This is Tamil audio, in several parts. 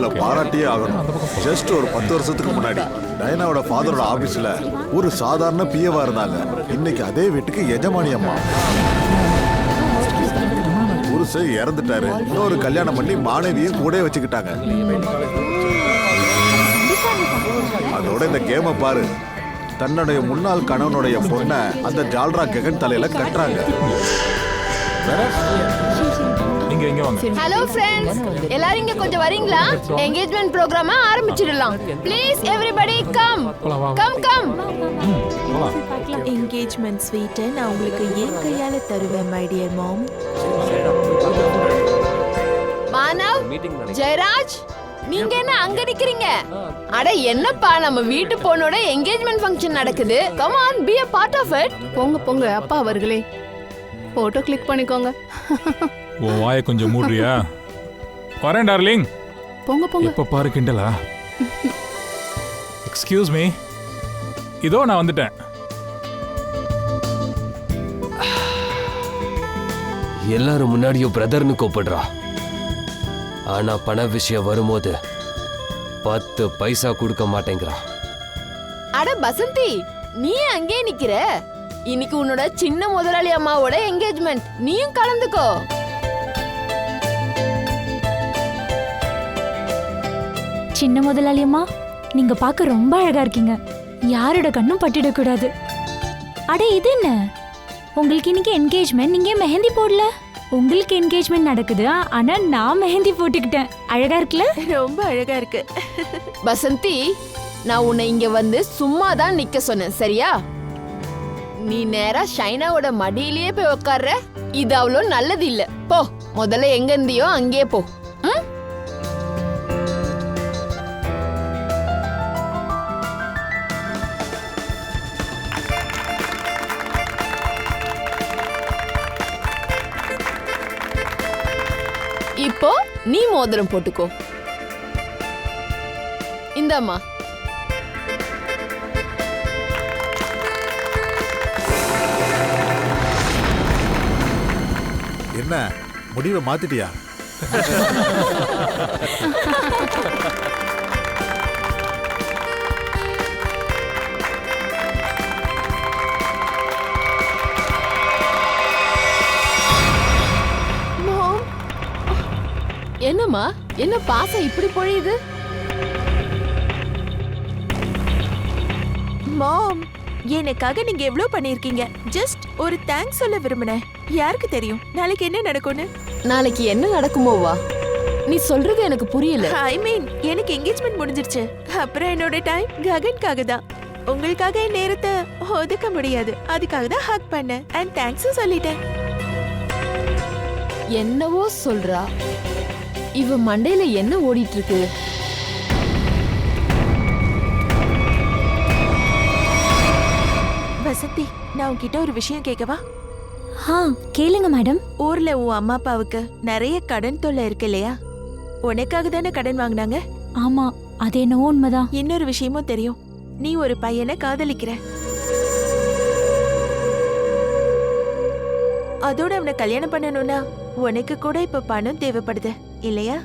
இவங்களை பாராட்டியே ஆகணும். ஜஸ்ட் ஒரு 10 வருஷத்துக்கு முன்னாடி டயனாவோட ஃபாதரோட ஆபீஸ்ல ஒரு சாதாரண பிஏவா இருந்தாங்க. இன்னைக்கு அதே வீட்டுக்கு எஜமானி அம்மா. புருஷன் இறந்துட்டாரு, இன்னொரு கல்யாணம் பண்ணி மாணவியும் கூட வச்சுக்கிட்டாங்க. அதோட இந்த கேமை பாரு, தன்னுடைய முன்னாள் கணவனுடைய பொண்ணை அந்த ஜால்ரா கெகன் தலையில கட்டுறாங்க. ஹலோ ஃப்ரெண்ட்ஸ், எல்லாரும் இங்க கொஞ்சம் வரீங்களா? என்கேஜ்மென்ட் ப்ரோகிராம ஆரம்பிச்சிடலாம். Please everybody come come come. Engagement ஸ்வீட்டை நான் உங்களுக்கு என் கையால தருவேன் my dear mom. Manav, Jayaraj, நீங்க என்ன அங்க நிக்கிறீங்க? அட என்னப்பா, நம்ம வீட்டு பொண்ணோட என்கேஜ்மென்ட் ஃபங்க்ஷன் நடக்குது. Come on, be a part of it. போங்க போங்க அப்பா அவர்களே, போட்டோ கிளிக் பண்ணிக்கோங்க. உன் வாயை கொஞ்சம் மூடுறியா? வரேன் டார்லிங். போங்க போங்க. இப்ப பாரு கிண்டலா. எக்ஸ்கியூஸ் மீ, இதோ நான் வந்துட்டேன். எல்லாரும் முன்னாடியும் பிரதர்னு கூப்பிடுறா. ஆனா பண விஷயம் வரும்போது 10 பைசா கொடுக்க மாட்டேங்கிறா. அட பசந்தி, நீ அங்கே நிக்கிற? இன்னைக்கு உன்னோட சின்ன முதலாளி அம்மாவோட என்கேஜ்மென்ட், நீயும் கலந்துக்கோ. சின்ன முதலாளி அம்மா, நீங்க பார்க்க ரொம்ப அழகா இருக்கீங்க. யாரோட கண்ணும் பட்டிடக்கூடாது. அட இது என்ன, உங்களுக்கு இன்னைக்கு என்கேஜ்மெண்ட், நீங்க மெஹந்தி போடல? உங்களுக்கு என்கேஜ்மெண்ட் நடக்குது, ஆனா நான் மெஹந்தி போட்டுக்கிட்டேன். அழகா இருக்குல்ல? ரொம்ப அழகா இருக்கு. பசந்தி, நான் உன்னை இங்க வந்து சும்மா தான் நிக்க சொன்னேன், சரியா? நீ நேரா ஷைனாவோட மடியிலேயே போய் உட்கார்ற. இது அவ்வளோ நல்லது இல்ல. போ, முதல்ல எங்க இருந்தியோ அங்கே போ. இப்போ நீ மோதிரம் போட்டுக்கோ. இந்தம்மா. என்ன முடிவை மாத்திட்டியா? என்னம்மா, என்ன பாசம் இப்படி பொழியுது? மாம், எனக்காக நீங்க எவ்வளவு பண்ணிருக்கீங்க. ஜஸ்ட் ஒரு தேங்க்ஸ் சொல்ல விரும்பினேன். யாருக்கு தெரியும் நாளைக்கு என்ன நடக்கும்னு? நாளைக்கு என்ன நடக்குமோவா? நீ சொல்றது எனக்கு புரியல. ஐ மீன், எனக்கு என்கேஜ்மெண்ட் முடிஞ்சிருச்சு. அப்புறம் என்னோட டைம் ககன்காக தான். உங்களுக்காக என் நேரத்தை ஒதுக்க முடியாது. அதுக்காக தான் ஹக் பண்ணேன் அண்ட் தேங்க்ஸும் சொல்லிட்டேன். என்னவோ சொல்றா. இவ மண்டையில என்ன ஓடிட்டு இருக்கு? வசந்தி, நான் உன்கிட்ட ஒரு விஷயம் கேட்கவா? கேளுங்க மேடம். ஊர்ல உன் அம்மா அப்பாவுக்கு நிறைய கடன் தொல்லை இருக்கு இல்லையா? உனக்காக தானே கடன் வாங்கினாங்க. ஆமா, அது என்னவோ உண்மைதான். இன்னொரு விஷயமும் தெரியும், நீ ஒரு பையனை காதலிக்கிற. அதோட அவனை கல்யாணம் பண்ணணும்னா உனக்கு கூட இப்ப பணம் தேவைப்படுது இல்லையா?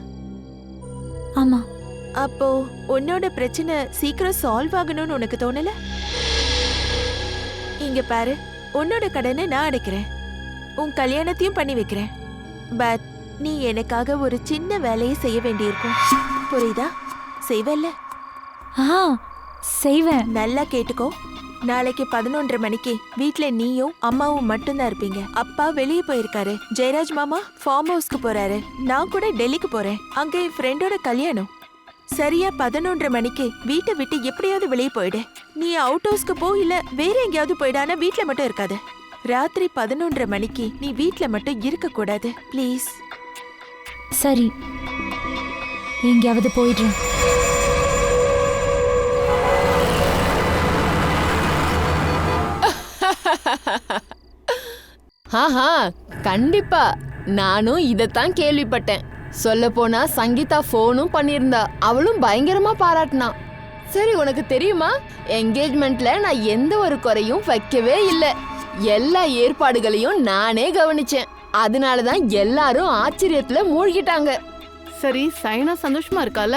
ஆமா. அப்போ உன்னோட பிரச்சனை சீக்கிரம் சால்வ் ஆகணும்னு உனக்கு தோணல? இங்க பாரு, உன்னோட கடனை நான் அடைக்கிறேன், உன் கல்யாணத்தையும் பண்ணி வைக்கிறேன். பட் நீ எனக்காக ஒரு சின்ன வேலையை செய்ய வேண்டியிருக்கும். புரியுதா? செய்வல்ல? செய்வேன். நல்லா கேட்டுக்கோ. நாளைக்கு 11:30 மணிக்கு வீட்ல நீயும் அம்மாவும் மட்டும்தான் இருப்பீங்க. அப்பா வெளியே போயிருக்காரு. ஜெயராஜ் மாமா ஃபார்ம் ஹவுஸ்க்கு போறாரு. நான் கூட டெல்லிக்கு போறேன். அங்க என் ஃப்ரெண்டோட கல்யாணம். சரியா 11:30 மணிக்கு வீட்டை விட்டு எப்படியாவது வெளியே போயிடு. நீ அவுட் ஹவுஸ்க்கு போ, இல்ல வேற எங்கேயாவது போயிடு. ஆனா வீட்ல மட்டும் இருக்காது. ராத்திரி 11:30 மணிக்கு நீ வீட்ல மட்டும் இருக்க கூடாது, ப்ளீஸ். சரி, எங்கேயாவது போயிடுறேன். கண்டிப்பா, நானும் இதத்தான் கேள்விப்பட்டேன். சொல்ல போனா சங்கீதா போனும் பண்ணிருந்தா. அவளும் பயங்கரமா பாராட்டினா. சரி, உனக்கு தெரியுமா, என்கேஜ்மெண்ட்ல நான் எந்த ஒரு குறையும் வைக்கவே இல்லை. எல்லா ஏற்பாடுகளையும் நானே கவனிச்சேன். அதனாலதான் எல்லாரும் ஆச்சரியத்துல மூழ்கிட்டாங்க. சரி சைனா சந்தோஷமா இருக்கால?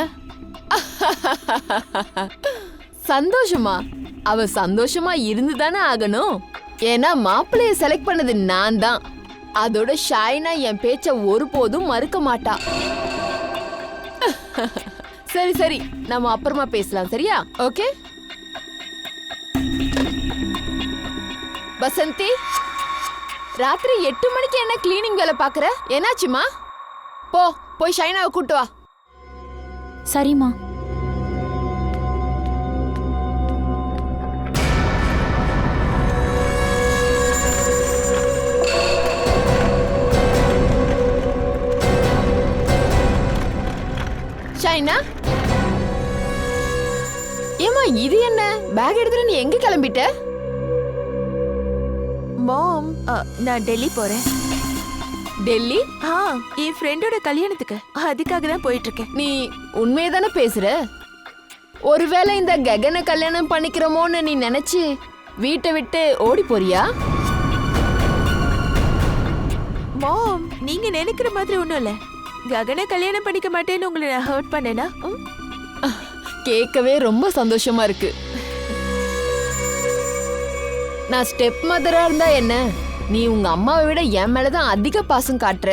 சந்தோஷமா? அவ சந்தோஷமா இருந்து தானே ஆகணும். ஏன்னா மாப்பிள்ளைய செலக்ட் பண்ணது நான் தான். அதோட ஷைனா என் பேச்ச ஒருபோதும் மறுக்க மாட்டா. சரி சரி, நம்ம அப்புறமா பேசலாம், சரியா? ஓகே வசந்தி, ராத்திரி 8 மணிக்கு என்ன கிளீனிங் வேலை பாக்குற? என்னாச்சுமா? போய் ஷைனாவை கூட்டு வா. சரிம்மா. ஷைனா, ஏமா இது என்ன பேக் எடுத்துட்டு நீ எங்க கிளம்பிட்ட? மாம், நான் டெல்லி போறேன். டெல்லி? என் ஃப்ரெண்டோட கல்யாணத்துக்கு. அதுக்காக தான் போயிட்டு இருக்கேன். நீ உண்மையதானே பேசுற? ஒருவேளை இந்த ககனை கல்யாணம் பண்ணிக்கிறோமோன்னு நீ நினைச்சு வீட்டை விட்டு ஓடி போறியா? மாம், நீங்க நினைக்கிற மாதிரி ஒண்ணும் இல்ல. ககனை கல்யாணம் பண்ணிக்க மாட்டேன்னு உங்களை நான் ஹர்ட் பண்ணேனா? கேட்கவே ரொம்ப சந்தோஷமா இருக்கு. நான் ஸ்டெப் மதரா இருந்தா என்ன, நீ உங்க அம்மாவை விட என் மேலதான் அதிக பாசம் காட்டுற.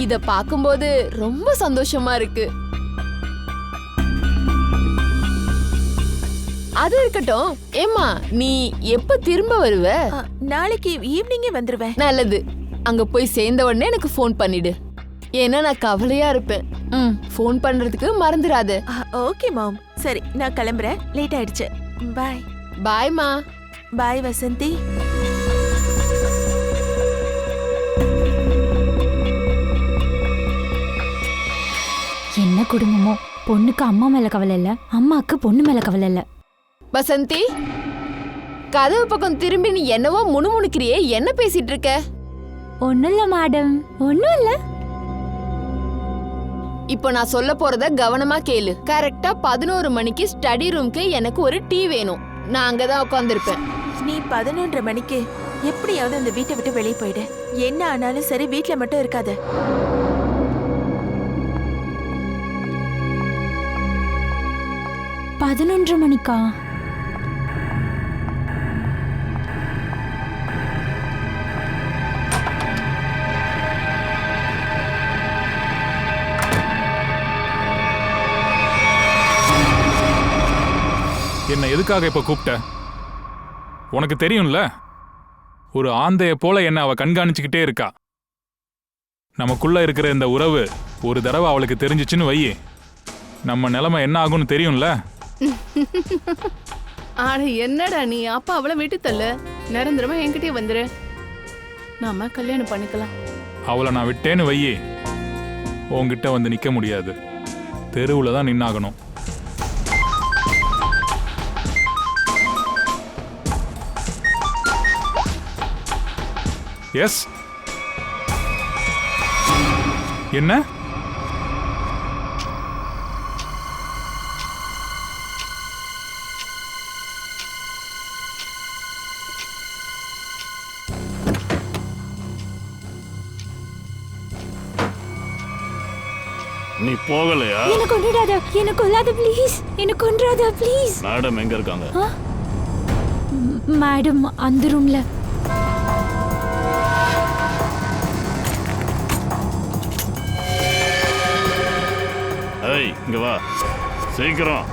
இத பாக்கும்போது ரொம்ப சந்தோஷமா இருக்கு. அது இருக்கட்டும், ஏம்மா நீ எப்ப திரும்ப வருவ? நாளைக்கு ஈவினிங்கே வந்துருவேன். நல்லது, அங்க போய் சேர்ந்த உடனே எனக்கு ஃபோன் பண்ணிடு. ஏன்னா நான் கவலையா இருப்பேன். ஃபோன் பண்றதுக்கு மறந்துடாத. ஓகே மாம். சரி, நான் கிளம்புறேன். லேட் ஆயிடுச்சு. பாய். பாய்மா. பாய் வசந்தி. என்ன குடும்பமோ, பொண்ணுக்கு அம்மா மேல கவலை இல்ல, அம்மாக்கு பொண்ணு மேல கவலை இல்ல. வசந்தி, கதவு பக்கம் திரும்பி நீ என்னவோ முணுமுணுக்கிறியே, என்ன பேசிட்டு இருக்க? ஒண்ணும் இல்ல மேடம், ஒண்ணும் இல்ல. இப்போ நான் சொல்ல போறத கவனமா கேளு. கரெக்டா 11 மணிக்கு ஸ்டடி ரூம்க்கு எனக்கு ஒரு டீ வேணும். நான் அங்கதான் உட்காந்துருப்பேன். நீ 11:30 மணிக்கு எப்படியாவது அந்த வீட்டை விட்டு வெளியே போயிடு. என்ன ஆனாலும் சரி, வீட்டுல மட்டும் இருக்காத. பதினொன்று மணிக்கா? என்ன எதுக்காக இப்ப கூப்பிட்ட? உனக்கு தெரியும்ல, ஒரு ஆந்தைய போல என்ன அவ கண்காணிச்சுக்கிட்டே இருக்கா. நமக்குள்ள இருக்கிற இந்த உறவு ஒரு தடவை அவளுக்கு தெரிஞ்சிச்சுன்னு வை, நம்ம நிலைமை என்ன ஆகும்னு தெரியும்ல. ஆனா என்னடா நீ? அப்பா அவளை விட்டு தள்ள, நிரந்தரமா என்கிட்டயே வந்துரு, நாம கல்யாணம் பண்ணிக்கலாம். அவளை நான் விட்டேன்னு வை, உன்கிட்ட வந்து நிக்க முடியாது. தெருவுல தான் நின்னாகணும். எஸ். என்ன? நீ போகலையா? என்ன கொன்றாத, என்ன கொல்லாத ப்ளீஸ், என்ன கொன்றாத ப்ளீஸ். மேடம் எங்க இருக்காங்க? மேடம் அந்த ரூம்ல. ஏய், இங்க வா சீக்கிரம்.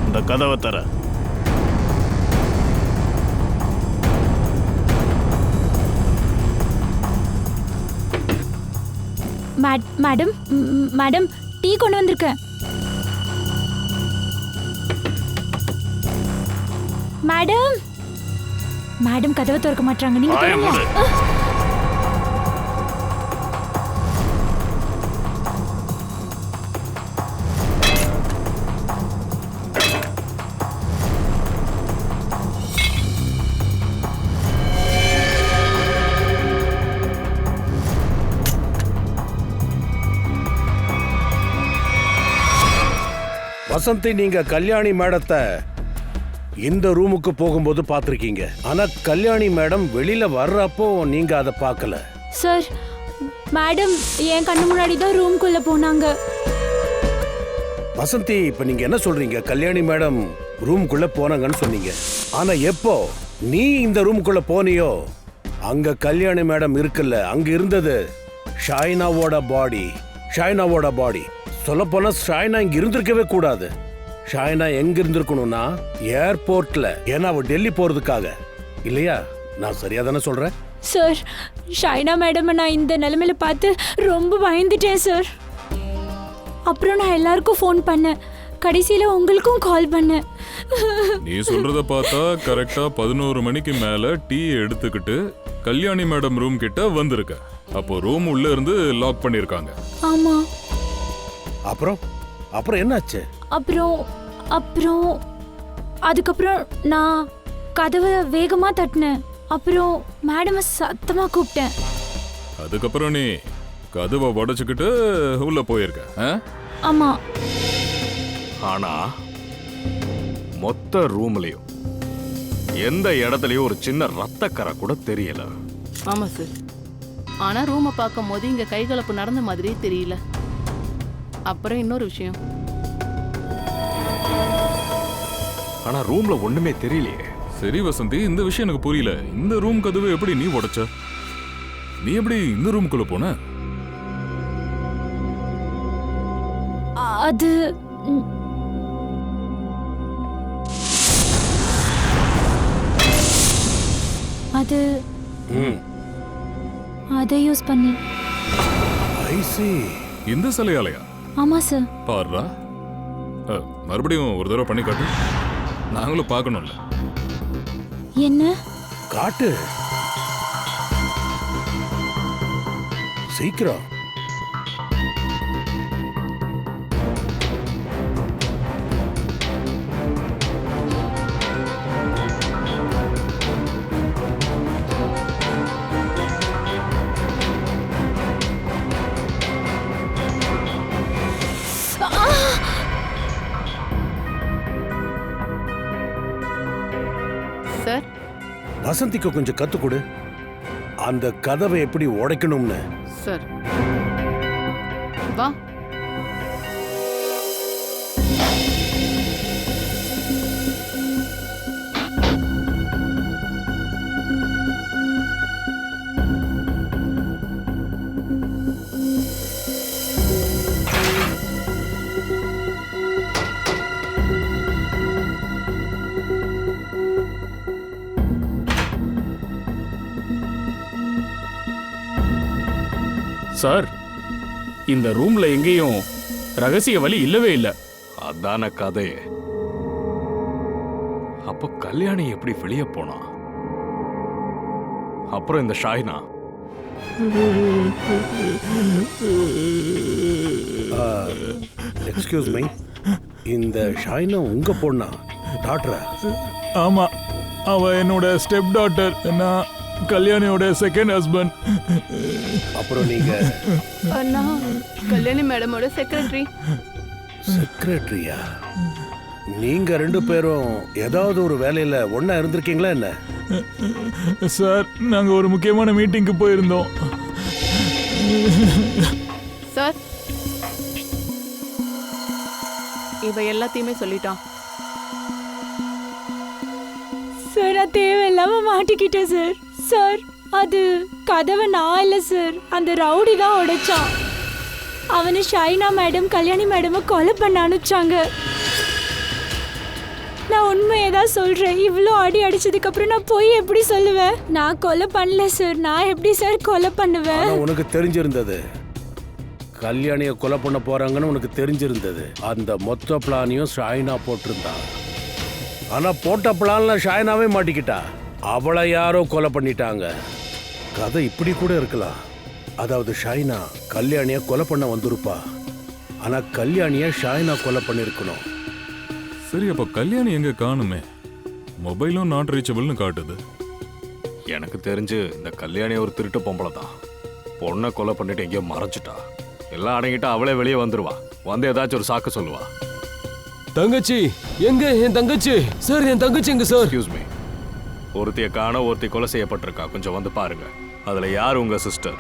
இந்த கதவை தர. மேடம், மேடம் டீ கொண்டு வந்திருக்கேன். மேடம், மேடம் கதவை திறக்க மாட்டாங்க, நீங்க திறங்க. வசந்தி, நீங்க கல்யாணி மேடத்தை இந்த ரூமுக்கு போகும்போது பார்த்திருக்கீங்க. ஆனா கல்யாணி மேடம் வெளியில வர்றப்போ நீங்க அதை பார்க்கல. சார் மேடம் என் கண்ணு முன்னாடி தான் ரூம்குள்ள போனாங்க. வசந்தி, இப்ப நீங்க என்ன சொல்றீங்க? கல்யாணி மேடம் ரூம்குள்ள போனாங்கன்னு சொன்னீங்க. ஆனா எப்போ நீ இந்த ரூம்குள்ள போனியோ அங்க கல்யாணி மேடம் இருக்குல்ல, அங்க இருந்தது ஷைனாவோட பாடி. ஷைனாவோட பாடி சொல்ல போனா ஷைனா இங்க இருந்திருக்கவே கூடாது. ஷைனா எங்க இருந்திருக்கணும்னா ஏர்போர்ட்ல, ஏன்னா அவ டெல்லி போறதுக்காக. இல்லையா? நான் சரியா தானே சொல்றேன்? சார் ஷைனா மேடம் நான் இந்த நிலைமையில பார்த்து ரொம்ப பயந்துட்டேன் சார். அப்புறம் நான் எல்லாருக்கும் ஃபோன் பண்ணேன், கடைசியில உங்களுக்கும் கால் பண்ணேன். நீ சொல்றத பார்த்தா கரெக்டா 11 மணிக்கு மேல டீ எடுத்துக்கிட்டு கல்யாணி மேடம் ரூம் கிட்ட வந்திருக்க. அப்போ ரூம் உள்ள இருந்து லாக் பண்ணிருக்காங்க. ஆமா. அப்புறம் என்னாச்சு? அப்புறம் அதுக்கப்புறம் நான் கதவை வேகமா தட்டினேன். அப்புறம் மேடமை சத்தமா கூப்பிட்டேன். அதுக்கப்புறம் நீ கதவை உடைச்சுக்கிட்டு உள்ள போயிருக்க. ஆமா. ஆனா மொத்த ரூம்லயும் எந்த இடத்துலயும் ஒரு சின்ன ரத்தக்கரை கூட தெரியல. ஆமா சார். ஆனா ரூமை பார்க்கும் போது இங்க கைகலப்பு நடந்த மாதிரியே தெரியல. அப்புறம் இன்னொரு விஷயம், ஆனா ரூம்ல ஒண்ணுமே தெரியலையே. சரி வசந்தி, இந்த விஷயம் எனக்கு புரியல. இந்த ரூம் கதவை எப்படி நீ உடைச்ச? நீ எப்படி இந்த ரூமுக்குள்ள போன? அது அது அதை யூஸ் பண்ணி. ஐ see. இந்த சிலையாலையா? ஆமா சார். பாருடா, மறுபடியும் ஒரு தடவை பண்ணி காட்டு. நாங்களும் பார்க்கணும்ல. என்ன? காட்டு சீக்கிரம். சார் வசந்திக்கு கொஞ்சம் கத்து கொடு, அந்த கதவை எப்படி உடைக்கணும்னு. சார் வா. சார், இந்த ரூம்ல எங்கேயும் ரகசிய வழி இல்லவே இல்ல. அதான கதையே. அப்போ கல்யாணி எப்படி வெளியே போனா? அப்புறம் இந்த ஷாய்னா எக்ஸ்கியூஸ் மீ, இந்த ஷைனா உங்க பொண்ணா? டாக்டரா? ஆமா, அவ என்னோட ஸ்டெப் டாட்டர். நான் கல்யாணியோட செகண்ட் ஹஸ்பண்ட். அப்புறம் நீங்க? நான் கல்யாணி மேடமோட செக்ரட்டரி. செக்ரட்டரியா? நீங்க ரெண்டு பேரும் ஏதாவது ஒரு வேலையில ஒண்ணா இருந்திருக்கீங்களா என்ன? சார், நாங்க ஒரு முக்கியமான மீட்டிங்க்கு போயிருந்தோம். சார் இவ எல்லாத்தையுமே சொல்லிட்டான். சார் நான் தேவையில்லாம மாட்டிக்கிட்டேன் சார். சார் அது கதவை நான் இல்லை சார், அந்த ரவுடி தான் உடைச்சான். அவனை ஷைனா மேடம் கல்யாணி மேடமை கொலை பண்ண அனுப்பிச்சாங்க. நான் உண்மையை தான் சொல்றேன். இவ்வளோ அடி அடிச்சதுக்கு அப்புறம் நான் போய் எப்படி சொல்லுவேன்? நான் கொலை பண்ணல சார். நான் எப்படி சார் கொலை பண்ணுவேன்? உனக்கு தெரிஞ்சிருந்தது கல்யாணியை கொலை பண்ண போறாங்கன்னு உனக்கு தெரிஞ்சிருந்தது. அந்த மொத்த பிளானையும் ஷைனா போட்டிருந்தான். ஆனா போட்ட பிளான்ல ஷைனாவே மாட்டிக்கிட்டா. அவளை யாரோ கொலை பண்ணிட்டாங்க. கதை இப்படி கூட இருக்கலாம். அதாவது ஷைனா கல்யாணிய கொலை பண்ண வந்திருப்பா, ஆனா கல்யாணிய ஷைனா கொலை பண்ணிருக்கணும். சரி, அப்ப கல்யாணி எங்க காணுமே? மொபைலும் நாட் ரீச்சபிள்னு காட்டுது. எனக்கு தெரிஞ்சு இந்த கல்யாணி ஒரு திருட்டு பொம்பளை தான். பொண்ணை கொலை பண்ணிட்டு எங்கேயோ மறைச்சிட்டா. எல்லாம் அடங்கிட்டு அவளே வெளியே வந்துருவா. வந்து ஏதாச்சும் ஒரு சாக்கு சொல்லுவா. தங்கச்சி எங்க? என் தங்கச்சி சார், என் தங்கச்சி எங்க சார்? எக்ஸ்கியூஸ் மீ, ஒருத்திய காண, ஒருத்தி கொலை செய்யப்பட்டிருக்கா. கொஞ்சம் வந்து பாருங்க. அதுல யார் உங்க சிஸ்டர்?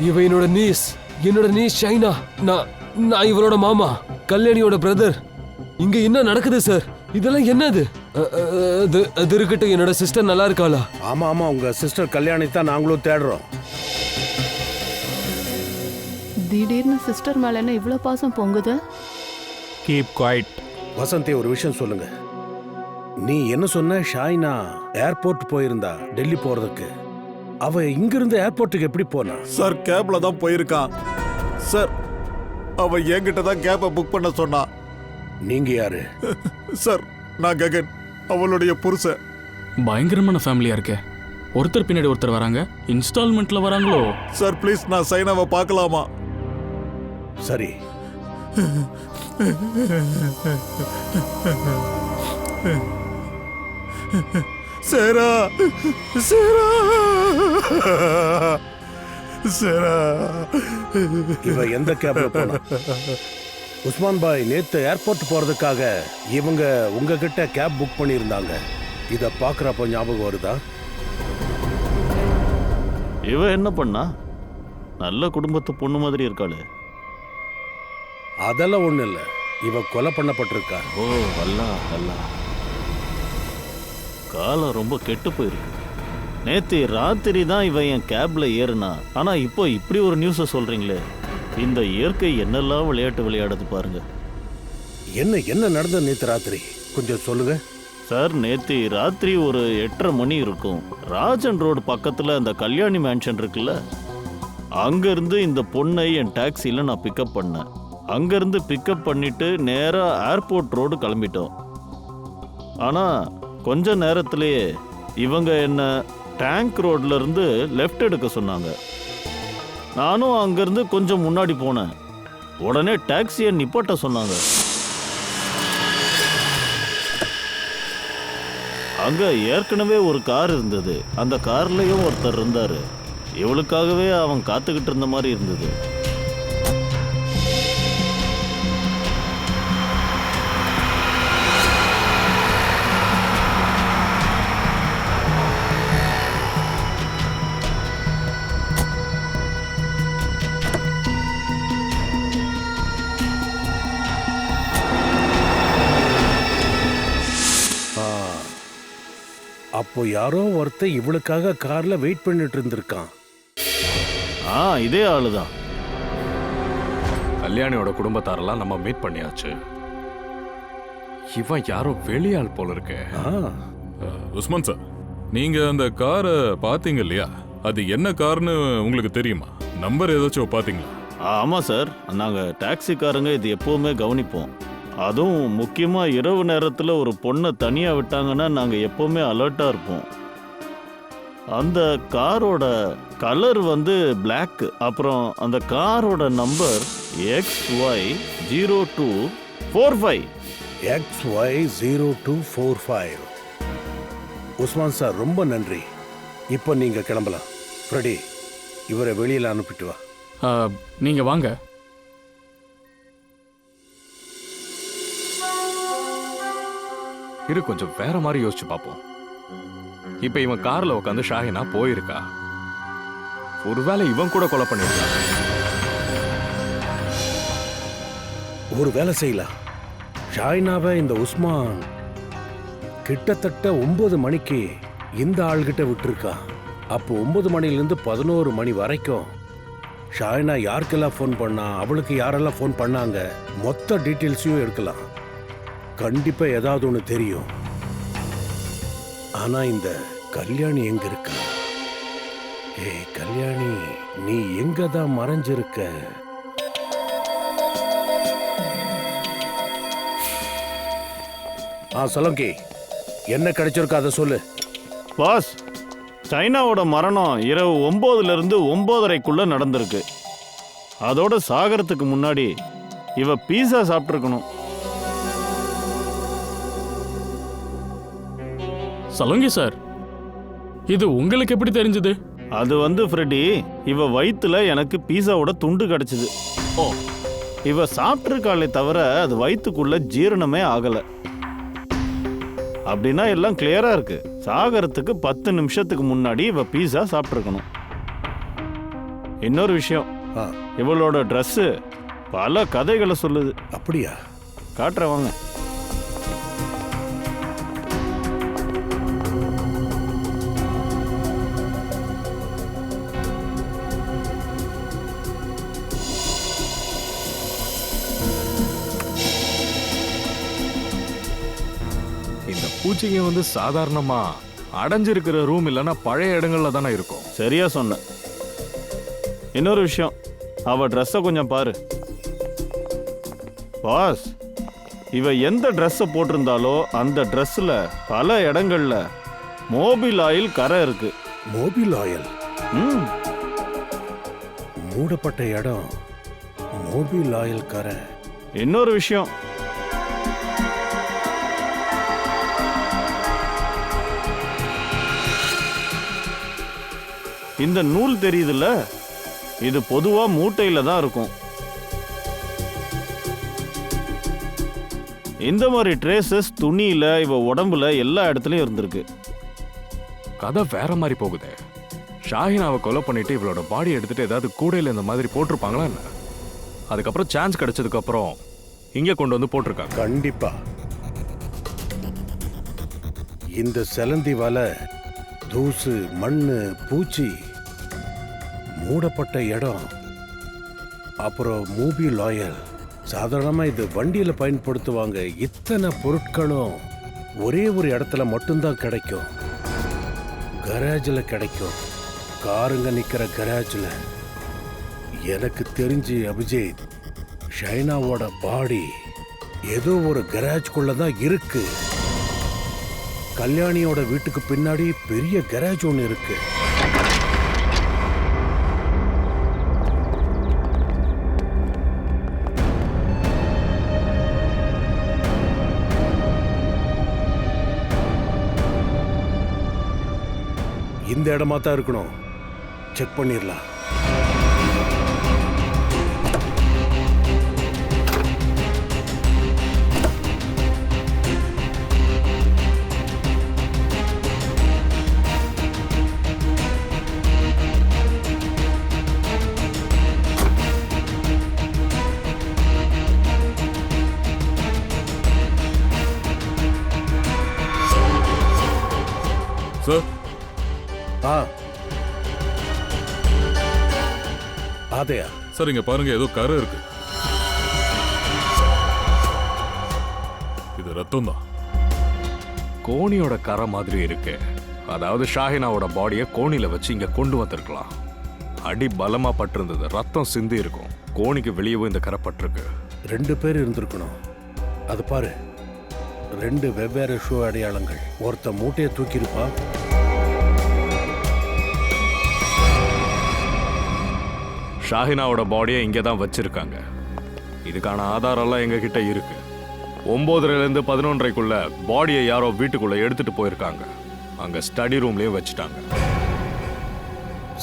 இவ என்னோட நீஸ் ஷைனா. நான் இவரோட மாமா, கல்யாணியோட பிரதர். இங்க என்ன நடக்குது சார்? இதெல்லாம் என்னது? அது இருக்கட்டும், என்னோட சிஸ்டர் நல்லா இருக்காளா? ஆமா ஆமா, உங்க சிஸ்டர் கல்யாணி தான் நாங்களும் தேடுறோம். திடீர்னு சிஸ்டர் மேல என்ன இவ்ளோ பாசம் பொங்குது? Keep quiet. வசந்தி, ஒரு விஷயம் சொல்லுங்க. நீ என்ன சொன்ன? ஷாய்னா ஏர்போர்ட் போயிருந்தா டெல்லி போறதுக்கு. அவ இங்கிருந்து ஏர்போர்ட்டுக்கு எப்படி போனா? சார் கேப்ல தான் போயிருக்கான் சார். அவ என்கிட்ட தான் கேப்பை புக் பண்ண சொன்னா. நீங்க யாரு? சார் நான் ககன், அவளுடைய புருஷன். பயங்கரமான ஃபேமிலியா இருக்கே. ஒருத்தர் பின்னாடி ஒருத்தர் வராங்க. இன்ஸ்டால்மெண்ட்ல வராங்களோ? சார் ப்ளீஸ், நான் சைனாவை பார்க்கலாமா? சரி. சேரா சேரா சேரா. இவ எந்த கேப்ல போனா? உஸ்மான் பாய், நேத்து ஏர்போர்ட் போறதுக்காக இவங்க உங்ககிட்ட கேப் புக் பண்ணியிருந்தாங்க. இத பாக்குறப்ப ஞாபகம் வருதா? இவ என்ன பண்ணா? நல்ல குடும்பத்து பொண்ணு மாதிரி இருக்காளு. அதெல்லாம் ஒண்ணு இல்ல, இவ கொலை பண்ணப்பட்டிருக்கா. ஓ, அல்லா அல்லா. காலம் ரொம்ப கெட்டு போயிருக்கு. நேத்து ராத்திரி தான் இவன் என் கேப்ல ஏறுனா. ஆனா இப்போ இப்படி ஒரு நியூஸை சொல்றீங்களே. இந்த இயற்கை என்னெல்லாம் விளையாட்டு விளையாடுது பாருங்க. என்ன நடந்தது நேத்து ராத்திரி? கொஞ்சம் சொல்லுங்க சார். நேத்து ராத்திரி ஒரு 8:30 மணி இருக்கும். ராஜன் ரோடு பக்கத்துல அந்த கல்யாணி மேன்ஷன் இருக்குல்ல, அங்கிருந்து இந்த பொண்ணை என் டாக்ஸியில் நான் பிக்கப் பண்ணேன். அங்கேருந்து பிக்கப் பண்ணிட்டு நேராக ஏர்போர்ட் ரோடு கிளம்பிட்டோம். ஆனால் கொஞ்ச நேரத்திலேயே இவங்க என்ன டேங்க் ரோட்லேருந்து லெஃப்ட் எடுக்க சொன்னாங்க. நானும் அங்கேருந்து கொஞ்சம் முன்னாடி போனேன். உடனே டாக்ஸியை நிப்பாட்ட சொன்னாங்க. அங்கே ஏற்கனவே ஒரு கார் இருந்தது. அந்த கார்லேயும் ஒருத்தர் இருந்தார். இவளுக்காகவே அவன் காத்துக்கிட்டு இருந்த மாதிரி இருந்தது. அப்போ யாரோ ஒருத்தர் இவளுக்காக கார்ல வெயிட் பண்ணிட்டு இருந்திருக்கான். இதே ஆளுதான். கல்யாணியோட குடும்பத்தாரெல்லாம் நம்ம மீட் பண்ணியாச்சு. இவன் யாரோ வெளியாள் போல இருக்கு. உஸ்மான் சார், நீங்க அந்த காரை பாத்தீங்க இல்லையா? அது என்ன கார்னு உங்களுக்கு தெரியுமா? நம்பர் ஏதாச்சும் பாத்தீங்களா? ஆமாம் சார், நாங்கள் டாக்ஸிக்காரங்க இது எப்போவுமே கவனிப்போம். அதுவும் முக்கியமாக இரவு நேரத்தில் ஒரு பொண்ணை தனியாக விட்டாங்கன்னா நாங்கள் எப்போவுமே அலர்ட்டாக இருப்போம். அந்த காரோட கலர் வந்து பிளாக். அப்புறம் அந்த காரோட number XY0245. XY0245. Usman sir, ரொம்ப நன்றி. இப்போ நீங்க கிளம்பலாம். ஃப்ரெடி, இவரை வெளியில் அனுப்பிட்டு வா. நீங்க வாங்க. இரு, கொஞ்சம் வேற மாதிரி யோசிச்சு பார்ப்போம். இப்ப இவன் கார்ல உட்காந்து ஷாஹினா போயிருக்கா. ஒருவேளை இவன் கூட கொலை பண்ணிருக்கான். ஒரு வேலை செய்யலாம். ஷாய்னாவை இந்த உஸ்மான் கிட்டத்தட்ட 9 மணிக்கு இந்த ஆள்கிட்ட விட்டுருக்கான். அப்போ 9 மணிலேருந்து 11 மணி வரைக்கும் ஷாய்னா யாருக்கெல்லாம் ஃபோன் பண்ணா, அவளுக்கு யாரெல்லாம் ஃபோன் பண்ணாங்க, மொத்த டீட்டெயில்ஸையும் எடுக்கலாம். கண்டிப்பா ஏதாவது ஒன்று தெரியும். ஆனா இந்த கல்யாணி எங்க இருக்கா? ஏய் கல்யாணி, நீ எங்க தான் மறைஞ்சிருக்க? சலங்கி, என்ன கிடைச்சிருக்க அதை சொல்லு. பாஸ், சைனாவோட மரணம் இரவு 9லேருந்து 9:30க்குள்ள நடந்திருக்கு. அதோட சாகரத்துக்கு முன்னாடி இவ பீஸா சாப்பிட்ருக்கணும். சலங்கி சார், இது உங்களுக்கு எப்படி தெரிஞ்சது? அது வந்து ஃப்ரெடி, இவ வயிற்றுல எனக்கு பீஸாவோட துண்டு கிடைச்சிது. ஓ, இவ சாப்பிட்ருக்காளே தவிர அது வயிற்றுக்குள்ள ஜீரணமே ஆகலை. அப்படின்னா எல்லாம் கிளியரா இருக்கு. சாகறதுக்கு 10 நிமிஷத்துக்கு முன்னாடி இவ பீஸா சாப்பிட்ருக்கணும். இன்னொரு விஷயம், இவளோட ட்ரெஸ்ஸு பல கதைகளை சொல்லுது. அப்படியா? காட்டுறேன் வாங்க. இந்த பூச்சிங்க வந்து சாதாரணமா அடைஞ்சிருக்கிற ரூம் இல்லைன்னா பழைய இடங்கள்ல தானே இருக்கும். சரியா சொன்ன. இன்னொரு விஷயம், அவ ட்ரெஸ்ஸை கொஞ்சம் பாரு பாஸ். இவ எந்த ட்ரெஸ்ஸை போட்டிருந்தாலோ அந்த ட்ரெஸ்ஸில் பல இடங்கள்ல மோபில் ஆயில் கரை இருக்கு. மோபில் ஆயில்? ம், மூடப்பட்ட இடம், மோபில் ஆயில் கரை. இன்னொரு விஷயம், இந்த நூல் தெரியுதுல்ல, இது பொதுவா மூட்டையில தான் இருக்கும். இந்த மாதிரி ட்ரேசஸ் துணியில, இவ உடம்புல எல்லா இடத்துலயும் இருந்திருக்கு. கதை வேற மாதிரி போகுதே. ஷாஹினாவை கொலை பண்ணிட்டு இவளோட பாடி எடுத்துட்டு ஏதாவது கூடையில் இந்த மாதிரி போட்டிருப்பாங்களா என்ன? அதுக்கப்புறம் சான்ஸ் கிடைச்சதுக்கு அப்புறம் இங்கே கொண்டு வந்து போட்டிருக்காங்க. கண்டிப்பா இந்த செலந்தி வலை, தூசு, மண்ணு, பூச்சி, மூடப்பட்ட இடம், அப்புறம் மோபில் ஆயில். சாதாரணமா இது வண்டியில பயன்படுத்துவாங்க. இத்தனை பொருட்களும் ஒரே ஒரு இடத்துல மட்டும்தான் கிடைக்கும். கராஜில் கிடைக்கும். காருங்க நிக்கிற கராஜில். எனக்கு தெரிஞ்சு அபிஜித், ஷைனாவோட பாடி ஏதோ ஒரு கராஜ்குள்ள தான் இருக்கு. கல்யாணியோட வீட்டுக்கு பின்னாடி பெரிய கராஜ் ஒன்று இருக்கு. இந்த இடமா தான் இருக்கணும். செக் பண்ணிடலாம். சார், அதையா சார், இங்க பாருங்க, ஏதோ கரை இருக்கு. இது ரத்தம் தான். கோணியோட கரை மாதிரி இருக்கு. அதாவது ஷாஹினாவோட பாடியை கோணில வச்சு இங்க கொண்டு வந்திருக்கலாம். அடி பலமா பட்டிருந்தது, ரத்தம் சிந்தி இருக்கும். கோணிக்கு வெளியவும் இந்த கரை பட்டிருக்கு. 2 பேர் இருந்திருக்கணும். அது பாரு, 2 வெவ்வேறு ஷூ அடையாளங்கள். ஒருத்த மூட்டையை தூக்கியிருப்பா. ஷாஹினாவோட பாடியை இங்கே தான் வச்சிருக்காங்க. இதுக்கான ஆதாரம்லாம் எங்க கிட்ட இருக்கு. 9:30லேருந்து 11:30க்குள்ள பாடியை யாரோ வீட்டுக்குள்ள எடுத்துட்டு போயிருக்காங்க. அங்க ஸ்டடி ரூம்லயும் வச்சுட்டாங்க.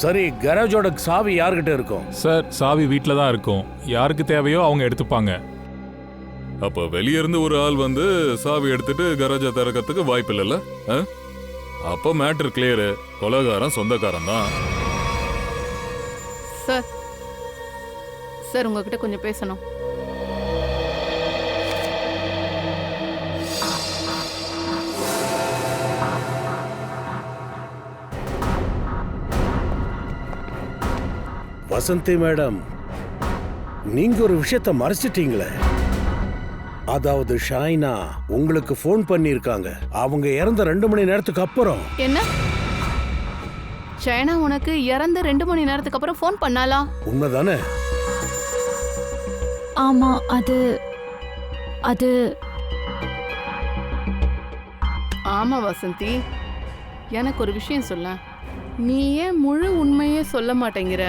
சரி, கராஜோட சாவி யார்கிட்ட இருக்கும்? சார், சாவி வீட்டில் தான் இருக்கும். யாருக்கு தேவையோ அவங்க எடுத்துப்பாங்க. அப்ப வெளிய இருந்து ஒரு ஆள் வந்து சாவி எடுத்துட்டு கராஜை திறக்கிறதுக்கு வாய்ப்பு இல்லைல்ல? அப்ப மேட்டர் கிளியரு. கொலைகாரன் சொந்தக்காரன் தான். சார் சார், உங்ககிட்ட கொஞ்சம் பேசணும். வசந்தி மேடம், நீங்க ஒரு விஷயத்தை மறைச்சிட்டீங்களே. அதாவது ஷாய்னா உங்களுக்கு ஃபோன் பண்ணியிருக்காங்க. அவங்க இறந்த 2 மணி நேரத்துக்கு அப்புறம். என்ன? ஷைனா உனக்கு இறந்த 2 மணி நேரத்துக்கு அப்புறம் ஃபோன் பண்ணாலா? உண்மைதானே? ஆமா, அது அது ஆமா வசந்தி, எனக்கு ஒரு விஷயம் சொல்ல. நீ ஏன் முழு உண்மையே சொல்ல மாட்டேங்கிற?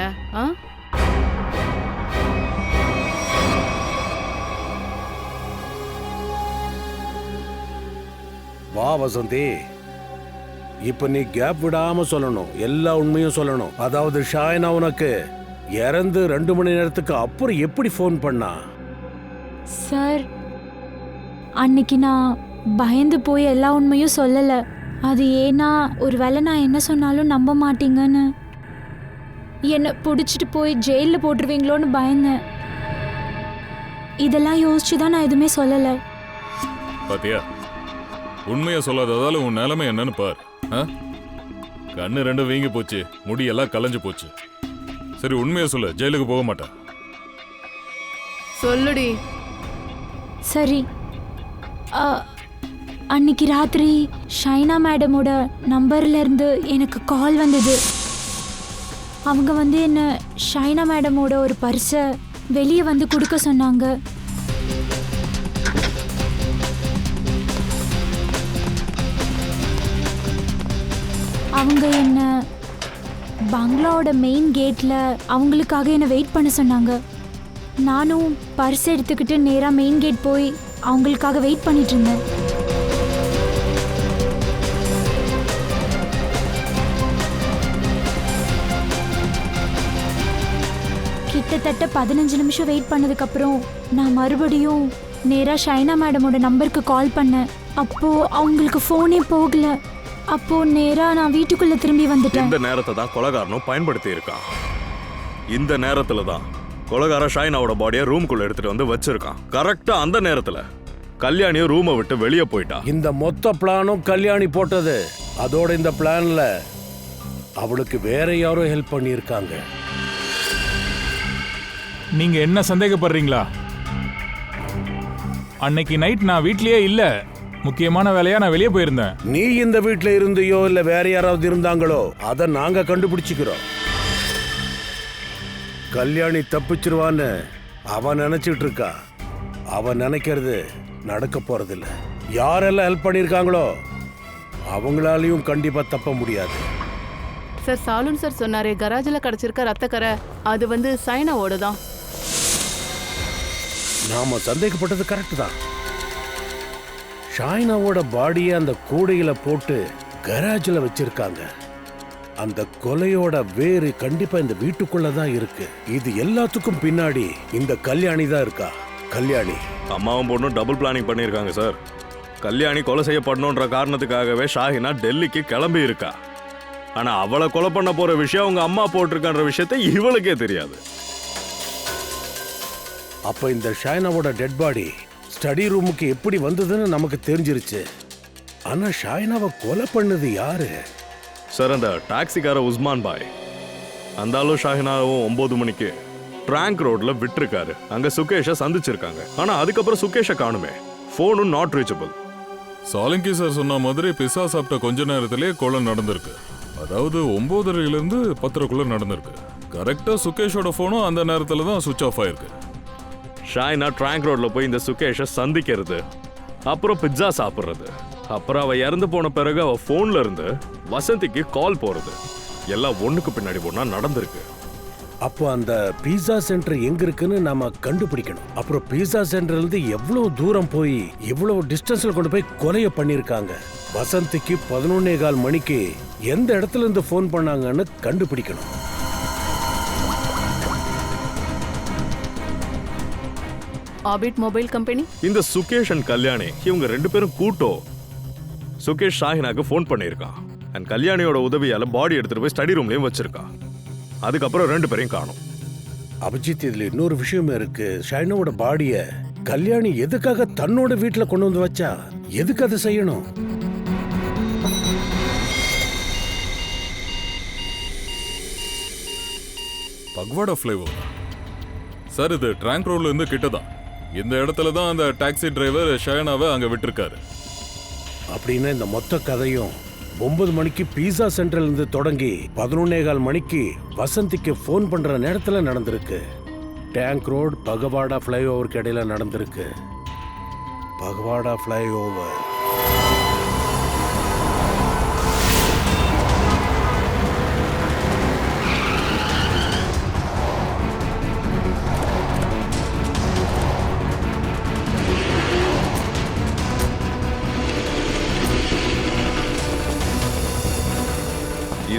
வா வசந்தி, இப்ப நீ கேப் விடாம சொல்லணும். எல்லா உண்மையும் சொல்லணும். அதாவது ஷாய்னா உனக்கு இறந்து 2 மணி நேரத்துக்கு அப்புறம் எப்படி ஃபோன் பண்ணா? சார், அன்னைக்கு நான் பயந்து போய் எல்லா உண்மையும் சொல்லல. அது ஏன்னா ஒருவேளை நான் என்ன சொன்னாலும் நம்ப மாட்டீங்கன்னு என்னை பிடிச்சிட்டு போய் ஜெயிலில் போட்டுருவீங்களோன்னு பயந்தேன். இதெல்லாம் யோசிச்சு தான் நான் எதுவுமே சொல்லலை. பாத்தியா, உண்மையை சொல்லாததால உன் நிலைமை என்னன்னு பார். ஆ? கண்ணு ரெண்டும் வீங்கி போச்சு, முடியெல்லாம் கலைஞ்சு போச்சு. சரி உண்மையை சொல்லு, ஜெயிலுக்கு போக மாட்டேன். சொல்லுடி. சரி, அன்னைக்கு ராத்திரி ஷைனா மேடமோட நம்பர்ல இருந்து எனக்கு கால் வந்தது. அவங்க வந்து என்ன ஷைனா மேடமோட ஒரு பர்ஸை வெளியே வந்து கொடுக்க சொன்னாங்க. அவங்க என்ன பங்களாவோட மெயின் கேட்ல அவங்களுக்காக என்ன வெயிட் பண்ண சொன்னாங்க. நானும் பர்ஸ் எடுத்துக்கிட்டு நேராக மெயின் கேட் போய் அவங்களுக்காக வெயிட் பண்ணிட்டு இருந்தேன். கிட்டத்தட்ட 15 நிமிஷம் வெயிட் பண்ணதுக்கப்புறம் நான் மறுபடியும் நேராக ஷைனா மேடமோட நம்பருக்கு கால் பண்ணேன். அப்போ அவங்களுக்கு ஃபோனே போகல. அப்போ நேராக நான் வீட்டுக்குள்ள திரும்பி வந்துட்டேன். இந்த நேரத்தை தான் கொலைகாரனும் பயன்படுத்தி இருக்கான். இந்த நேரத்துல தான் கொலைகாரன் ஷைனாவோட பாடியை ரூம்குள்ள எடுத்துட்டு வந்து வச்சிருக்கான். கரெக்டா அந்த நேரத்துல கல்யாணியும் ரூமை விட்டு வெளியே போயிட்டா. இந்த மொத்த பிளானும் கல்யாணி போட்டது. அதோட இந்த பிளான்ல அவளுக்கு வேற யாரோ ஹெல்ப் பண்ணியிருக்காங்க. நீங்க என்ன சந்தேகப்படுறீங்களா? அன்னைக்கு நைட் நான் வீட்லயே இல்ல, முக்கியமான வேலையா நான் வெளியே போயிருந்தேன். நீ இந்த வீட்ல இருந்தியோ இல்ல வேற யாராவது இருந்தாங்களோ அதை நாங்க கண்டுபிடிச்சுக்கிறோம். கல்யாணி தப்பிச்சிருவான்னு அவன் நினைச்சிட்டு இருக்கா. அவன் நினைக்கிறது நடக்க போறதில்ல. யாரெல்லாம் ஹெல்ப் பண்ணியிருக்காங்களோ அவங்களாலையும் கண்டிப்பா தப்ப முடியாது. சார் சாலுன் சார் சொன்னாரே கராஜில் கிடைச்சிருக்க ரத்தக்கரை, அது வந்து சைனாவோட தான். நாம சந்தேகப்பட்டது கரெக்ட் தான். ஷைனாவோட பாடியை அந்த கூடையில போட்டு கராஜில் வச்சிருக்காங்க. அந்த கொலையோட வேறு கண்டிப்பா இந்த வீட்டுக்குள்ள தான் இருக்கு. இது எல்லாத்துக்கும் பின்னாடி இந்த கல்யாணி தான் இருக்கா. கல்யாணி அம்மாவும் பொண்ணும் டபுள் பிளானிங் பண்ணியிருக்காங்க சார். கல்யாணி கொலை செய்யப்படணுன்ற காரணத்துக்காகவே ஷாஹினா டெல்லிக்கு கிளம்பி இருக்கா. ஆனா அவளை கொலை பண்ண போற விஷயம் அவங்க அம்மா போட்டிருக்கான்ற விஷயத்தை இவளுக்கே தெரியாது. அப்ப இந்த ஷைனாவோட டெட் பாடி ஸ்டடி ரூமுக்கு எப்படி வந்ததுன்னு நமக்கு தெரிஞ்சிருச்சு. ஆனா ஷைனாவை கொலை பண்ணது யாரு? சார் அந்த டாக்ஸிக்கார உஸ்மான் பாய். அந்த ஆளும் ஷாஹினாவும் 9 மணிக்கு ட்ராங்க் ரோட்ல விட்டுருக்காரு. அங்க சுகேஷை சந்திச்சிருக்காங்க. ஆனா அதுக்கப்புறம் சுகேஷை காணுமே. போனும் நாட் ரீச்சபிள். சாலங்கி சார் சொன்ன மாதிரி பிசா சாப்பிட்ட கொஞ்ச நேரத்திலே கொலை நடந்திருக்கு. அதாவது 9:30 10:00 நடந்திருக்கு. கரெக்டா சுகேஷோட போனும் அந்த நேரத்துல தான் சுவிட்ச் ஆஃப் ஆயிருக்கு. ஷாய்னா ட்ராங்க் ரோட்ல போய் இந்த சுகேஷை சந்திக்கிறது, அப்புறம் பிட்சா சாப்பிட்றது, அப்புறம் அவ இறந்து போன பிறகு அவ போன்ல இருந்து வசந்திக்கு கால் போறது, எல்லாம் ஒண்ணுக்கு பின்னாடி ஒண்ணா நடந்திருக்கு. அப்போ அந்த பீஸா சென்டர் எங்க இருக்குன்னு நாம கண்டுபிடிக்கணும். அப்புறம் பீஸா சென்டர்ல இருந்து எவ்வளவு தூரம் போய் இவ்வளவு டிஸ்டன்ஸ்ல கொண்டு போய் கொலைய பண்ணிருக்காங்க. வசந்திக்கு 11:15 மணிக்கு எந்த இடத்துல இருந்து போன் பண்ணாங்கன்னு கண்டுபிடிக்கணும். ஆபிட் மொபைல் கம்பெனி. இந்த சுகேஷ் அண்ட் கல்யாணி இவங்க 2 பேரும் கூட்டோ. சுகேஷ் ஷாஹினாக்கு ஃபோன் பண்ணியிருக்கான். அண்ட் கல்யாணியோட உதவியால பாடி எடுத்துட்டு போய் ஸ்டடி ரூம்லயும் வச்சிருக்கான். அதுக்கப்புறம் 2 பேரையும் காணும். அபிஜித், இதுல இன்னொரு விஷயமே இருக்கு. ஷைனாவோட பாடிய கல்யாணி எதுக்காக தன்னோட வீட்டுல கொண்டு வந்து வச்சா? எதுக்கு அதை செய்யணும்? பக்வாடா ஃப்ளைஓவர் சார், இது ட்ராங்க் ரோட்ல இருந்து கிட்டதான். இந்த இடத்துல தான் அந்த டாக்ஸி டிரைவர் ஷைனாவை அங்க விட்டுருக்காரு. அப்படின்னா இந்த மொத்த கதையும் 9 மணிக்கு பீஸா சென்டர்ல இருந்து தொடங்கி 11:15 மணிக்கு வசந்திக்கு போன் பண்ற நேரத்துல நடந்திருக்கு. டேங்க் ரோடு பகவாடா ஃப்ளைஓவருக்கு இடையில நடந்திருக்கு. பகவாடா ஃப்ளைஓவர்.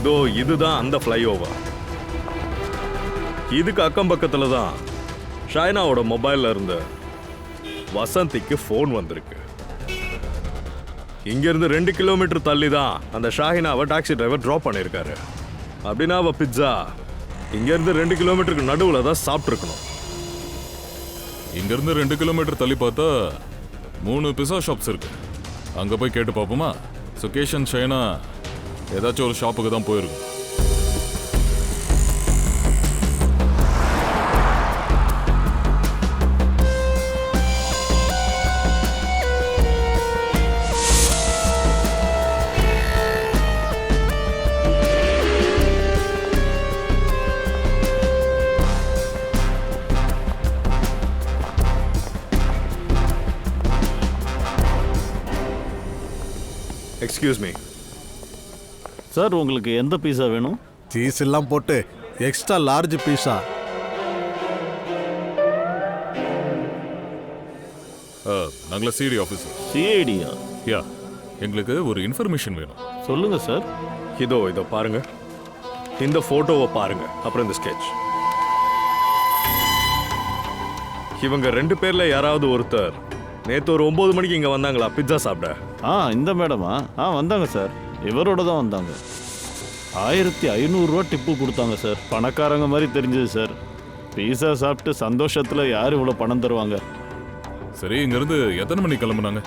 இதோ இதுதான் அந்த ஃப்ளைஓவர். இதுக்கு அக்கம் பக்கத்துல தான் ஷைனாவோட மொபைல்ல இருந்து வசந்திக்கு போன் வந்திருக்கு. இங்கிருந்து 2 கிலோமீட்டர் தள்ளி தான் அந்த ஷாஹினாவை டாக்ஸி டிரைவர் ட்ராப் பண்ணியிருக்காரு. அப்படின்னா அவ பிட்சா இங்கிருந்து 2 கிலோமீட்டருக்கு நடுவில் தான் சாப்பிட்ருக்கணும். இங்கிருந்து 2 கிலோமீட்டர் தள்ளி பார்த்தா 3 பிஸா ஷாப்ஸ் இருக்கு. அங்க போய் கேட்டு பார்ப்போமா? சுகேஷன் ஷைனா ஏதாச்சும் ஒரு ஷாப்புக்கு தான் போயிருக்கும். எக்ஸ்கியூஸ் மீ சார், உங்களுக்கு எந்த பீஸா வேணும்? சீஸ் எல்லாம் போட்டு எக்ஸ்ட்ரா லார்ஜ் பீஸா. நாங்களா சிடி ஆஃபீஸர். சிஐடியா? யா, எங்களுக்கு ஒரு இன்ஃபர்மேஷன் வேணும். சொல்லுங்க சார். இதோ பாருங்க, இந்த போட்டோவை பாருங்க, அப்புறம் இந்த ஸ்கெட்ச். இவங்க 2 பேர்ல யாராவது ஒருத்தர் நேத்து ஒரு 9 மணிக்கு இங்க வந்தாங்களா பிட்சா சாப்பிட? இந்த மேடமா? வந்தாங்க சார். இவரோட தான் வந்தாங்க. 1500 ரூபா டிப்பு கொடுத்தாங்க சார். பணக்காரங்க மாதிரி தெரிஞ்சது சார். பீஸா சாப்பிட்டு சந்தோஷத்துல யார் இவ்வளோ பணம் தருவாங்க? சரி, இங்கிருந்து எத்தனை மணிக்கு கிளம்புனாங்க?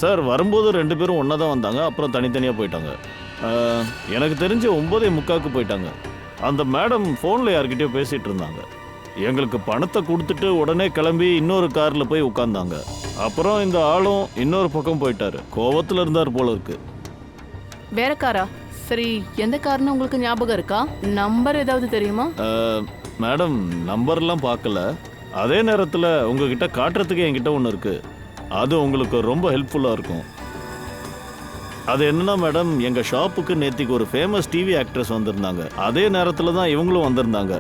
சார், வரும்போது 2 பேரும் ஒன்றா தான் வந்தாங்க. அப்புறம் தனித்தனியாக போயிட்டாங்க. எனக்கு தெரிஞ்சு 9:45க்கு போயிட்டாங்க. அந்த மேடம் ஃபோனில் யார்கிட்டயோ பேசிகிட்டு இருந்தாங்க. எங்களுக்கு பணத்தை கொடுத்துட்டு உடனே கிளம்பி இன்னொரு காரில் போய் உட்காந்தாங்க. அப்புறம் இந்த ஆளும் இன்னொரு பக்கம் போயிட்டாரு. கோவத்தில் இருந்தார் போல இருக்கு. வேற காரா? சரி, எந்த கார்னு உங்களுக்கு ஞாபகம் இருக்கா? நம்பர் ஏதாவது தெரியுமா? மேடம், நம்பர்லாம் பார்க்கல. அதே நேரத்தில் உங்ககிட்ட காட்டுறதுக்கு என்கிட்ட ஒன்று இருக்கு. அது உங்களுக்கு ரொம்ப ஹெல்ப்ஃபுல்லாக இருக்கும். அது என்னன்னா மேடம், எங்கள் ஷாப்புக்கு நேத்திக்கு ஒரு ஃபேமஸ் டிவி ஆக்ட்ரஸ் வந்திருந்தாங்க. அதே நேரத்தில் தான் இவங்களும் வந்திருந்தாங்க.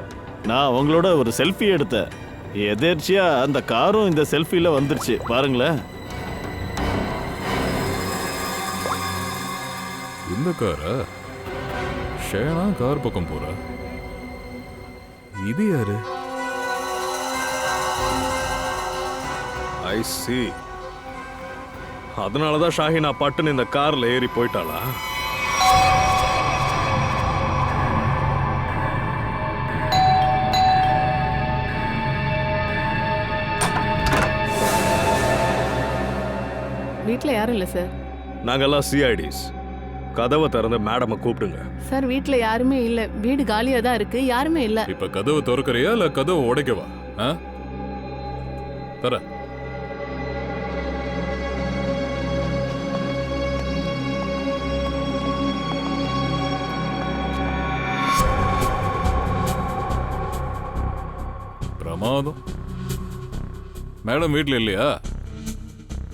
நான் அவங்களோட ஒரு செல்ஃபி எடுத்தேன். எதேர்ச்சியா அந்த காரும் இந்த செல்ஃபியில் வந்துருச்சு. பாருங்களேன். இந்த காரா? ஷேனா கார் பக்கம் போற. இது யாரு? ஐ சி. அதனாலதான் ஷாஹினா பட்டுன்னு இந்த கார்ல ஏறி போயிட்டாளா? வீட்டில் யாரும் இல்லை சார். நாங்கெல்லாம் சிஐடிஸ். கதவை திறந்து மேடமை கூப்பிடுங்க. சார், வீட்டில் யாருமே இல்லை. வீடு காலியாக தான் இருக்கு. யாருமே இல்லை. இப்ப கதவை திறக்கறியா இல்ல கதவை உடைக்கவா? தர. பிரமாதம். மேடம் வீட்டில் இல்லையா?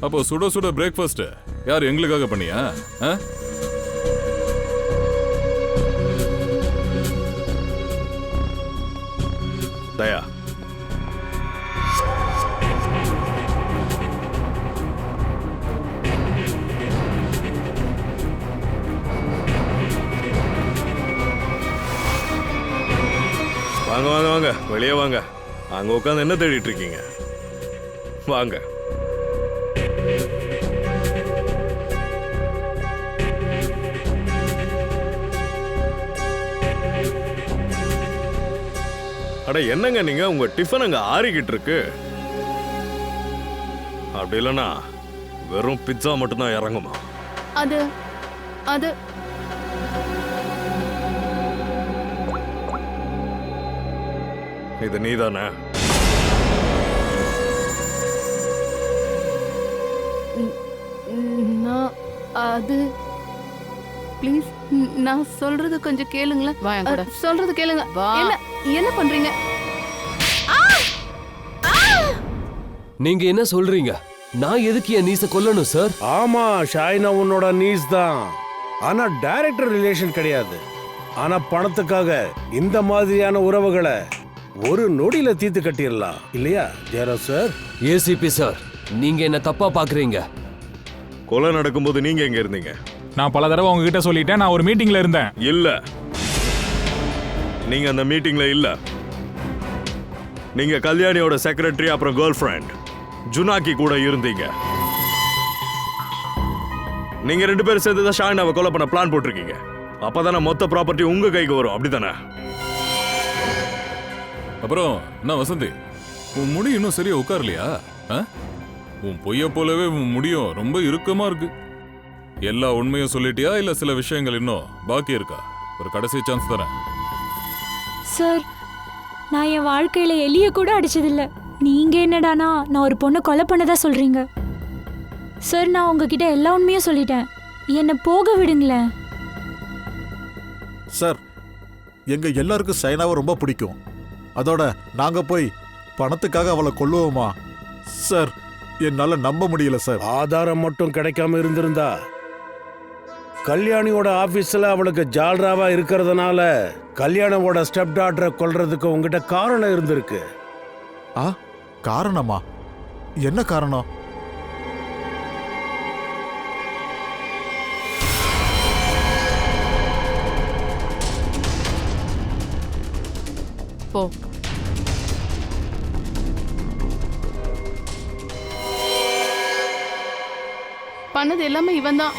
அப்போ சுட சுட பிரேக்ஃபாஸ்ட் யார் எங்களுக்காக பண்ணியா? தயா, வாங்க வாங்க வாங்க, வெளியே வாங்க. அங்க உட்காந்து என்ன தேடிட்டு இருக்கீங்க? வாங்க. அட என்னங்க நீங்க, உங்க டிஃபன் அங்க ஆறிக்கிட்டு இருக்கு. அப்படி இல்லைன்னா வெறும் பிட்சா மட்டும்தான் இறங்குமா? அது அது இது நீதானே? நான் அது ப்ளீஸ், நான் சொல்றது கொஞ்சம் கேளுங்களேன். சொல்றது கேளுங்க. என்ன பண்றீங்க? நீங்க என்ன சொல்றீங்க? நான் எதுக்கு என் நீஸை கொல்லணும் சார்? ஆமா, ஷாய்னா உன்னோட நீஸ் தான். ஆனா டைரக்டர் ரிலேஷன் கிடையாது. ஆனா பணத்துக்காக இந்த மாதிரியான உறவுகளை ஒரு நொடியில தீர்த்து கட்டிடலாம் இல்லையா ஜெயராஜ் சார்? ஏசிபி சார், நீங்க என்ன தப்பா பாக்குறீங்க. கொலை நடக்கும்போது நீங்க எங்க இருந்தீங்க? நான் பல தடவை உங்ககிட்ட சொல்லிட்டேன், நான் ஒரு மீட்டிங்ல இருந்தேன். இல்ல, நீங்க அந்த மீட்டிங்ல இல்ல. நீங்க கல்யாணியோட செக்ரட்டரி அப்புறம் கேர்ள் ஃப்ரெண்ட் ஜுனாக்கி கூட இருந்தீங்க. நீங்க 2 பேரும் சேர்ந்து தான் ஷாஹினாவை கொலை பண்ண பிளான் போட்டிருக்கீங்க. அப்பதானே மொத்த ப்ராப்பர்ட்டி உங்க கைக்கு வரும், அப்படித்தானே? அப்புறம் என்ன வசந்தி, உன் முடி இன்னும் சரியா உட்காரலையா? உன் பொய்ய போலவே உன் முடியும் ரொம்ப இறுக்கமா இருக்கு. எல்லா உண்மையும் சொல்லிட்டியா இல்ல சில விஷயங்கள் இன்னும் பாக்கி இருக்கா? ஒரு கடைசி சான்ஸ் தரேன். சார், நான் என் வாழ்க்கையில எலிய கூட அடிச்சதில்ல. நீங்க என்னடானா நான் ஒரு பொண்ணை கொலை பண்ணதா சொல்றீங்க? சார், நான் உங்ககிட்ட எல்லா உண்மையும் சொல்லிட்டேன். என்னை போக விடுங்களேன். சார், எங்க எல்லாருக்கும் சைனாவை ரொம்ப பிடிக்கும். அதோட நாங்க போய் பணத்துக்காக அவளை கொல்லுவோமா? சார், என்னால நம்ப முடியல சார். ஆதாரம் மட்டும் கிடைக்காம இருந்திருந்தா கல்யாணியோட ஆபீஸ்ல அவளுக்கு ஜால்ராவா இருக்கிறதுனால கல்யாணோட ஸ்டெப் டாட்டரை கொல்றதுக்கு உங்ககிட்ட காரணம் இருந்திருக்கு. காரணமா? என்ன காரணம்? போ. பண்ணது எல்லாமே இவன் தான்.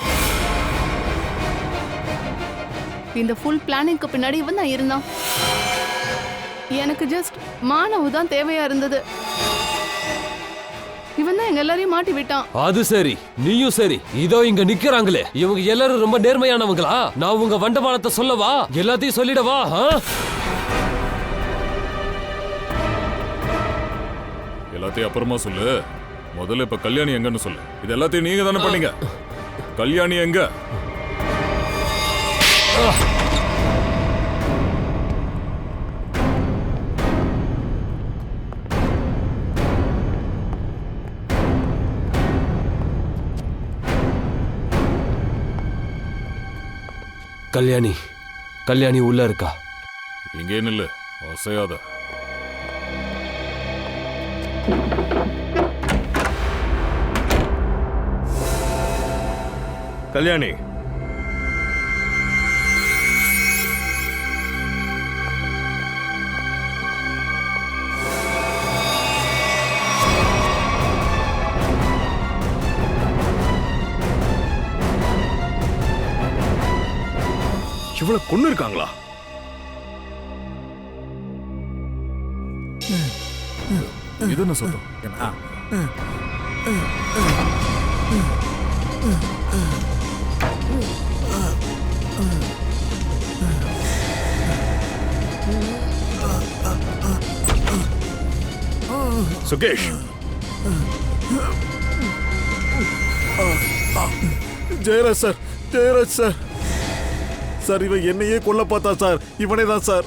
இந்த ஃபுல் பிளானிங்க்கு பின்னாடி இவன் தான் இருந்தான். எனக்கு ஜஸ்ட் மானவு தான் தேவையா இருந்தது. இவன் தான் எங்க எல்லாரையும் மாட்டி விட்டான். அது சரி, நீயும் சரி. இதோ இங்க நிக்கிறாங்களே, இவங்க எல்லாரும் ரொம்ப நேர்மையானவங்களா? நான் உங்க வண்டவாளத்தை சொல்லவா? எல்லாத்தையும் சொல்லிடவா? எல்லாத்தையும் அப்புறமா சொல்லு. முதல்ல இப்ப கல்யாணி எங்கன்னு சொல்லு. இது எல்லாத்தையும் நீங்க தானே பண்ணீங்க. கல்யாணி எங்க? கல்யாணி உள்ள இருக்கா? இங்கே நில்லு, அசையாத. கல்யாணி, இவ்வளவு கொன்னு இருக்காங்களா? இது என்ன சொல்லும்? Sukesh, Jayaraj sir, Jayaraj sir. Sir, இவன் என்னையே கொல்ல பார்த்தா சார். இவனே தான் சார்.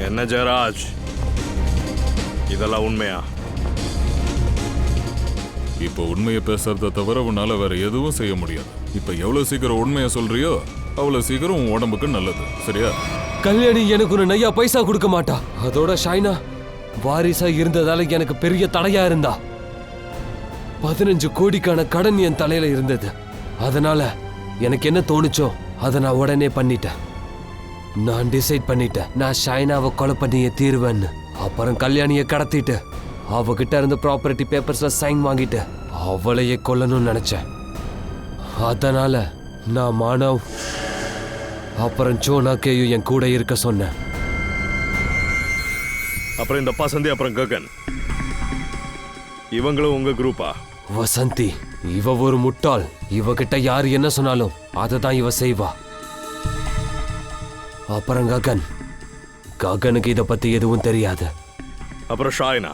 என்ன ஜெயராஜ், இதெல்லாம் உண்மையா? இப்ப உண்மையை பேசுறத தவிர உன்னால வேற எதுவும் செய்ய முடியாது. இப்ப எவ்வளவு சீக்கிரம் உண்மையை சொல்றியோ அவ்வளவு சீக்கிரம் உன் உடம்புக்கு நல்லது. சரியா? கல்யாணி எனக்கு ஒரு நையா பைசா கொடுக்க மாட்டா. அதோட ஷைனா வாரிசா இருந்ததால எனக்கு பெரிய தடையா இருந்தா. 15 கோடிக்கான கடன் என் தலையில இருந்தது. அதனால எனக்கு என்ன தோணுச்சோ அதை நான் உடனே பண்ணிட்டேன். நான் டிசைட் பண்ணிட்டேன், நான் ஷைனாவை கொலை பண்ணியே தீருவேன்னு. அப்புறம் கல்யாணியை கடத்திட்டு அவகிட்ட இருந்து ப்ராப்பர்ட்டி பேப்பர்ஸ்ல சைன் வாங்கிட்டு அவளையே கொல்லணும்னு நினைச்சேன். அதனால நான் மானவ் அப்புறம் ஜோனாக்கேயும் என் கூட இருக்க சொன்னேன். அப்புறம் இந்த பசந்தி, அப்புறம் ககன், இவங்களும் உங்க குரூப்பா? வசந்தி இவ ஒரு முட்டாள். இவகிட்ட யார் என்ன சொன்னாலும் அதை தான் இவ செய்வா. அப்புறம் ககனுக்கு இதை பத்தி எதுவும் தெரியாது. அப்புறம் ஷாயினா,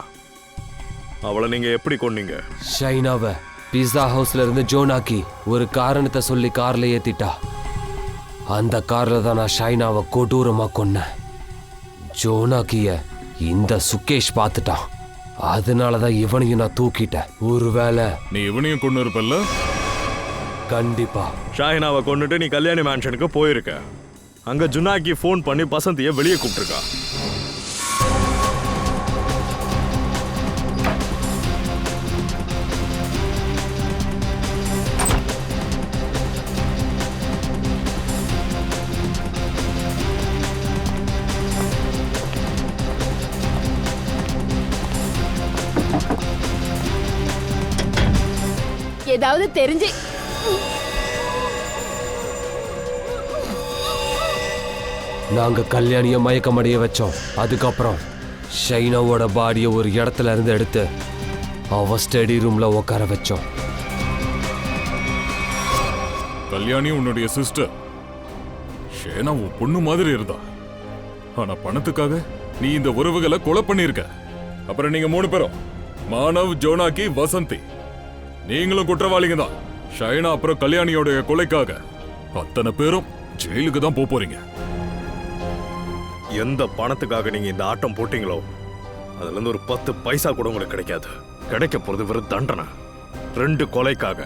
அவளை நீங்க எப்படி கொன்னீங்க? ஷைனாவை பீஸா ஹவுஸ்ல இருந்து ஜோனாக்கி ஒரு காரணத்தை சொல்லி கார்ல ஏத்திட்டா. அந்த கார்ல தான் நான் ஷைனாவை கொடூரமா கொன்னேன். ஜோனாக்கிய இந்த சுகேஷ் பார்த்துட்டான். அதனாலதான் இவனையும் நான் தூக்கிட்டேன். ஒருவேளை நீ இவனையும் கொண்டு இருப்பல்ல? கண்டிப்பா. ஷாஹினாவை கொண்டுட்டு நீ கல்யாணி மேன்ஷனுக்கு போயிருக்க. அங்க ஜுனாக்கி ஃபோன் பண்ணி பசந்திய வெளியே கூப்பிட்டுருக்கா. ஏதாவது தெரிஞ்சு நாங்க கல்யாணிய மயக்கமடைய வச்சோம். அதுக்கப்புறம் ஷைனாவோட பாடியை ஒரு இடத்துல இருந்து எடுத்து அவ ஸ்டடி ரூம்ல உட்கார வச்சோம். கல்யாணி உன்னுடைய சிஸ்டர். ஷேனா உன் பொண்ணு மாதிரி இருந்தா. ஆனா பணத்துக்காக நீ இந்த உறவுகளை கொலை பண்ணிருக்க. அப்புறம் நீங்க 3 பேரும் மானவ், ஜோனாக்கி, வசந்தி, நீங்களும் குற்றவாளிங்க தான். ஷைனா அப்புறம் கல்யாணியோட கொலைக்காக அத்தனை பேரும் ஜெயிலுக்கு தான் போறீங்க. எந்த பணத்துக்காக நீங்க இந்த ஆட்டம் போட்டீங்களோ அதுல இருந்து ஒரு 10 பைசா கூட உங்களுக்கு கிடைக்காது. கிடைக்க போறது வெறும் தண்டனை. 2 கொலைக்காக.